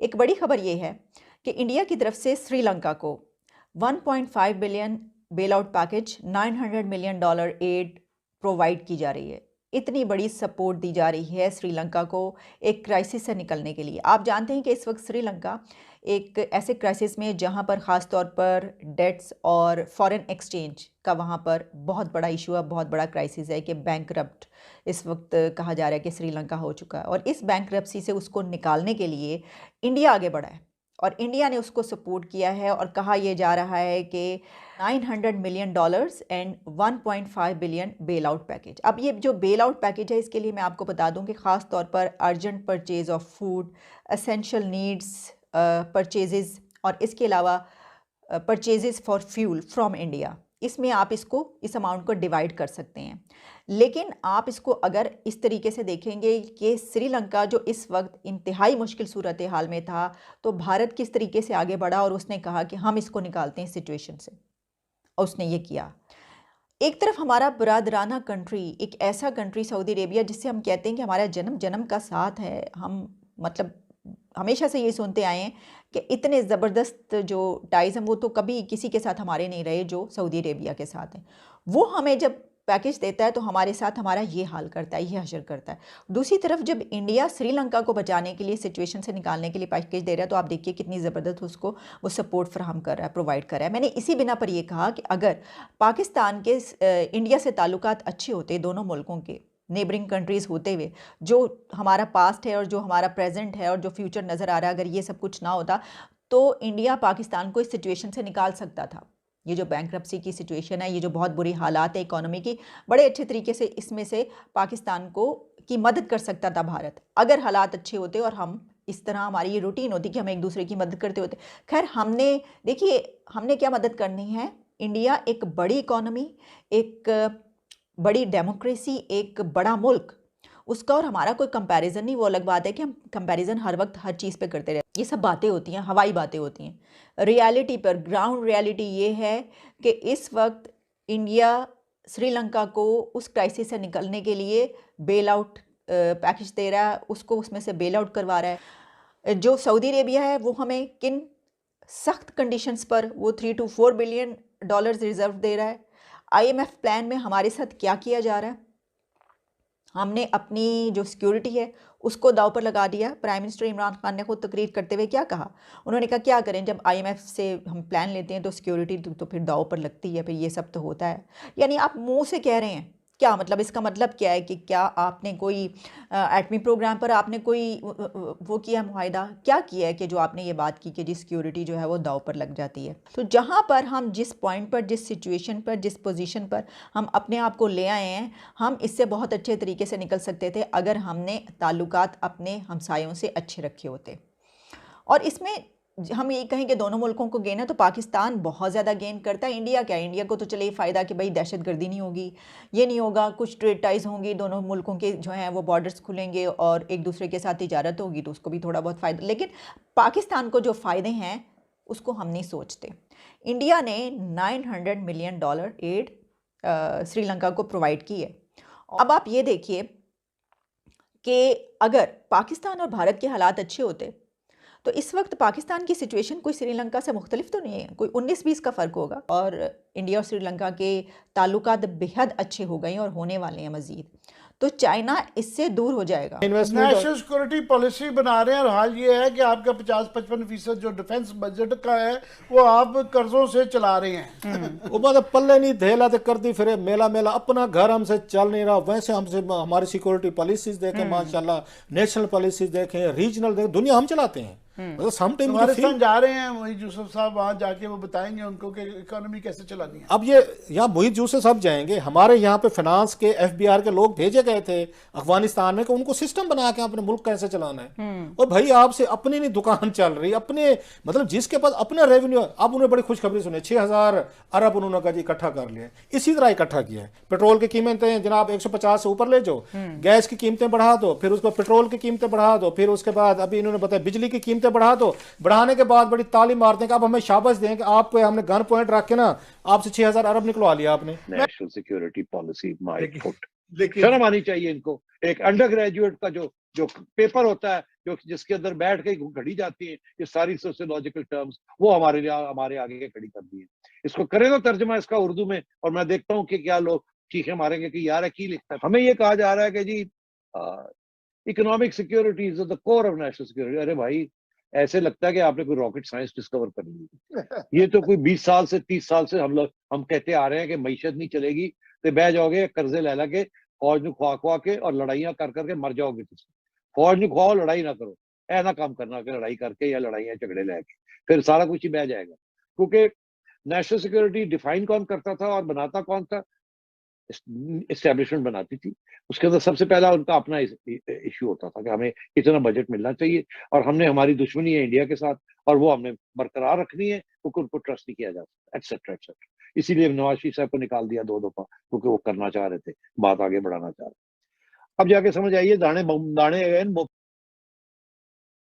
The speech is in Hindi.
एक बड़ी खबर ये है कि इंडिया की तरफ से श्रीलंका को 1.5 billion bail out package, $900 million aid provide की जा रही है। इतनी बड़ी सपोर्ट दी जा रही है श्रीलंका को एक क्राइसिस से निकलने के लिए। आप जानते हैं कि इस वक्त श्रीलंका एक ऐसे क्राइसिस में जहां पर ख़ास तौर पर डेट्स और फॉरेन एक्सचेंज का वहां पर बहुत बड़ा इशू है, बहुत बड़ा क्राइसिस है कि बैंकरप्ट इस वक्त कहा जा रहा है कि श्रीलंका हो चुका है। और इस बैंकरप्सी से उसको निकालने के लिए इंडिया आगे बढ़ा है और इंडिया ने उसको सपोर्ट किया है और कहा यह जा रहा है कि $900 million and 1.5 billion bail out package. अब ये जो बेल आउट पैकेज है, इसके लिए मैं आपको बता दूं कि ख़ास तौर पर urgent purchase of food, essential needs purchases और इसके अलावा purchases for fuel from India, इसमें आप इस अमाउंट को डिवाइड कर सकते हैं। लेकिन आप इसको अगर इस तरीके से देखेंगे कि श्रीलंका जो इस वक्त इंतहाई मुश्किल सूरत हाल में था, तो भारत किस तरीके से आगे बढ़ा और उसने कहा कि हम इसको निकालते हैं सिचुएशन से, और उसने ये किया। एक तरफ हमारा बरादराना कंट्री, एक ऐसा कंट्री सऊदी अरेबिया जिससे हम कहते हैं कि हमारा जन्म जन्म का साथ है, हम मतलब हमेशा से ये सुनते आए हैं कि इतने ज़बरदस्त जो टाइज़ हैं वो तो कभी किसी के साथ हमारे नहीं रहे जो सऊदी अरेबिया के साथ हैं। वो हमें जब पैकेज देता है तो हमारे साथ हमारा ये हाल करता है, ये हशर करता है। दूसरी तरफ जब इंडिया श्रीलंका को बचाने के लिए, सिचुएशन से निकालने के लिए पैकेज दे रहा है, तो आप देखिए कितनी ज़बरदस्त उसको वो सपोर्ट फ्राहम कर रहा है, प्रोवाइड कर रहा है। मैंने इसी बिना पर यह कहा कि अगर पाकिस्तान के इंडिया से ताल्लुकात अच्छे होते, दोनों मुल्कों के नेबरिंग कंट्रीज़ होते हुए, जो हमारा पास्ट है और जो हमारा प्रेजेंट है और जो फ्यूचर नज़र आ रहा है, अगर ये सब कुछ ना होता तो इंडिया पाकिस्तान को इस सिचुएशन से निकाल सकता था। ये जो बैंकरप्सी की सिचुएशन है, ये जो बहुत बुरी हालात है इकोनॉमी की, बड़े अच्छे तरीके से इसमें से पाकिस्तान को की मदद कर सकता था भारत, अगर हालात अच्छे होते और हम इस तरह, हमारी ये रूटीन होती कि हम एक दूसरे की मदद करते होते। खैर, हमने क्या मदद करनी है। इंडिया एक बड़ी इकोनॉमी, एक बड़ी डेमोक्रेसी, एक बड़ा मुल्क, उसका और हमारा कोई कंपैरिजन नहीं। वो अलग बात है कि हम कंपैरिजन हर वक्त हर चीज़ पे करते रहते हैं। ये सब बातें होती हैं, हवाई बातें होती हैं। रियलिटी पर, ग्राउंड रियलिटी ये है कि इस वक्त इंडिया श्रीलंका को उस क्राइसिस से निकलने के लिए बेल आउट पैकेज दे रहा है, उसको उसमें से बेल आउट करवा रहा है। जो सऊदी अरेबिया है वो हमें किन सख्त कंडीशंस पर वो 3 to 4 बिलियन डॉलर्स रिजर्व दे रहा है। IMF प्लान में हमारे साथ क्या किया जा रहा है, हमने अपनी जो सिक्योरिटी है उसको दाव पर लगा दिया। प्राइम मिनिस्टर इमरान खान ने खुद तकरीर करते हुए क्या कहा, उन्होंने कहा क्या करें, जब IMF से हम प्लान लेते हैं तो सिक्योरिटी तो फिर दाव पर लगती है, फिर ये सब तो होता है। यानी आप मुंह से कह रहे हैं, क्या मतलब, इसका मतलब क्या है कि क्या आपने कोई एटमी प्रोग्राम पर आपने कोई वो किया मुआहिदा, क्या किया है कि जो आपने ये बात की कि जी सिक्योरिटी जो है वो दाव पर लग जाती है। तो जहाँ पर हम जिस पॉइंट पर, जिस सिचुएशन पर, जिस पोजीशन पर हम अपने आप को ले आए हैं, हम इससे बहुत अच्छे तरीके से निकल सकते थे अगर हमने ताल्लुकात अपने हमसायों से अच्छे रखे होते। और इसमें हम ये कहें कि दोनों मुल्कों को गेन है तो पाकिस्तान बहुत ज़्यादा गेन करता है। इंडिया क्या, इंडिया को तो चले फ़ायदा कि भाई दहशतगर्दी नहीं होगी, ये नहीं होगा, कुछ ट्रेड टाइज होंगी, दोनों मुल्कों के जो हैं वो बॉर्डर्स खुलेंगे और एक दूसरे के साथ तिजारत होगी, तो उसको भी थोड़ा बहुत फ़ायदा। लेकिन पाकिस्तान को जो फ़ायदे हैं उसको हम नहीं सोचते। इंडिया ने $900 मिलियन एड श्रीलंका को प्रोवाइड की है। अब आप ये देखिए कि अगर पाकिस्तान और भारत के हालात अच्छे होते तो इस वक्त पाकिस्तान की सिचुएशन कोई श्रीलंका से मुख्तलिफ तो नहीं है, कोई 19-20 का फ़र्क होगा और इंडिया और श्रीलंका के ताल्लुकात बेहद अच्छे हो गए और होने वाले हैं मज़ीद। तो चाइना इससे दूर हो जाएगा। नेशनल सिक्योरिटी पॉलिसी बना रहे हैं और हाल ये है कि आपका 50-55% जो डिफेंस बजट का है वो आप कर्जों से चला रहे हैं। वो बात पल्ले नहीं धेला तो करती फिर मेला मेला, अपना घर हमसे चल नहीं रहा। वैसे हमसे हमारी सिक्योरिटी पॉलिसीज देखें माशाल्लाह, नेशनल पॉलिसीज देखें, रीजनल देखें, दुनिया हम चलाते हैं। पाकिस्तान जा रहे हैं मोहित यूसुफ साहब, वहां जाके वो बताएंगे उनको कि इकोनॉमी कैसे चलानी है। अब ये यहाँ मोहित यूसुफ साहब जाएंगे, हमारे यहाँ पे फाइनेंस के FBI के लोग भेजे गए थे अफगानिस्तान में कि उनको सिस्टम बना के अपने मुल्क कैसे चलाना है। और भाई आपसे अपनी नहीं दुकान चल रही, अपने मतलब जिसके पास अपना रेवेन्यू। अब उन्हें बड़ी खुशखबरी सुनी, 6000 अरब उन्होंने कहा जी इकट्ठा कर लिया। इसी तरह इकट्ठा किया है। पेट्रोल की कीमतें जनाब 150 से ऊपर ले जाओ, गैस की कीमतें बढ़ा दो, फिर उसको पेट्रोल की कीमतें बढ़ा दो, फिर उसके बाद अभी इन्होंने बताया बिजली की कीमतें बढ़ा दो। बढ़ाने के बाद बड़ी ताली मारते हैं कि अब हमें शाबाश दें कि आप पे हमने गन पॉइंट रख के ना आपसे 6000 अरब निकलवा लिया आपने। National security policy my foot, शर्म आनी चाहिए इनको। एक अंडर ग्रेजुएट का जो जो पेपर होता है, जो जिसके अंदर बैठ के घड़ी जाती है ये सारी सोशियोलॉजिकल टर्म्स, वो हमारे आगे खड़ी कर दी है। इसको करें तो तर्जमा इसका उर्दू में, और मैं देखता हूँ कि क्या लोग चीखें मारेंगे कि यार की लिखता है। हमें ये कहा जा रहा है कि जी economic security is the core of national security. अरे भाई, ऐसे लगता है कि आपने कोई रॉकेट साइंस डिस्कवर कर ली। ये तो कोई 20 साल से 30 साल से हम कहते आ रहे हैं कि मईशत नहीं चलेगी तो बह जाओगे कर्जे ले लगे, फौज ਨੂੰ ਖਵਾ के और लड़ाइयां कर करके मर जाओगे। फौज ਨੂੰ ਖਵਾओ, लड़ाई ना करो, ऐसा काम करना कि लड़ाई करके या लड़ाइयां झगड़े लेके फिर सारा कुछ ही बह जाएगा। क्योंकि नेशनल सिक्योरिटी डिफाइन कौन करता था और बनाता कौन था? एस्टेब्लिशमेंट बनाती थी। उसके अंदर सबसे पहला उनका अपना इश्यू होता था कि हमें इतना बजट मिलना चाहिए, और हमने हमारी दुश्मनी है इंडिया के साथ और वो हमने बरकरार रखनी है क्योंकि उनको ट्रस्ट नहीं किया जाता, एक्सेट्रा एक्सेट्रा। इसीलिए नवाज शरीफ साहब को निकाल दिया 2 दफा, क्योंकि वो करना चाह रहे थे, बात आगे बढ़ाना चाह रहे थे। अब जाके समझ आइए दाने दाने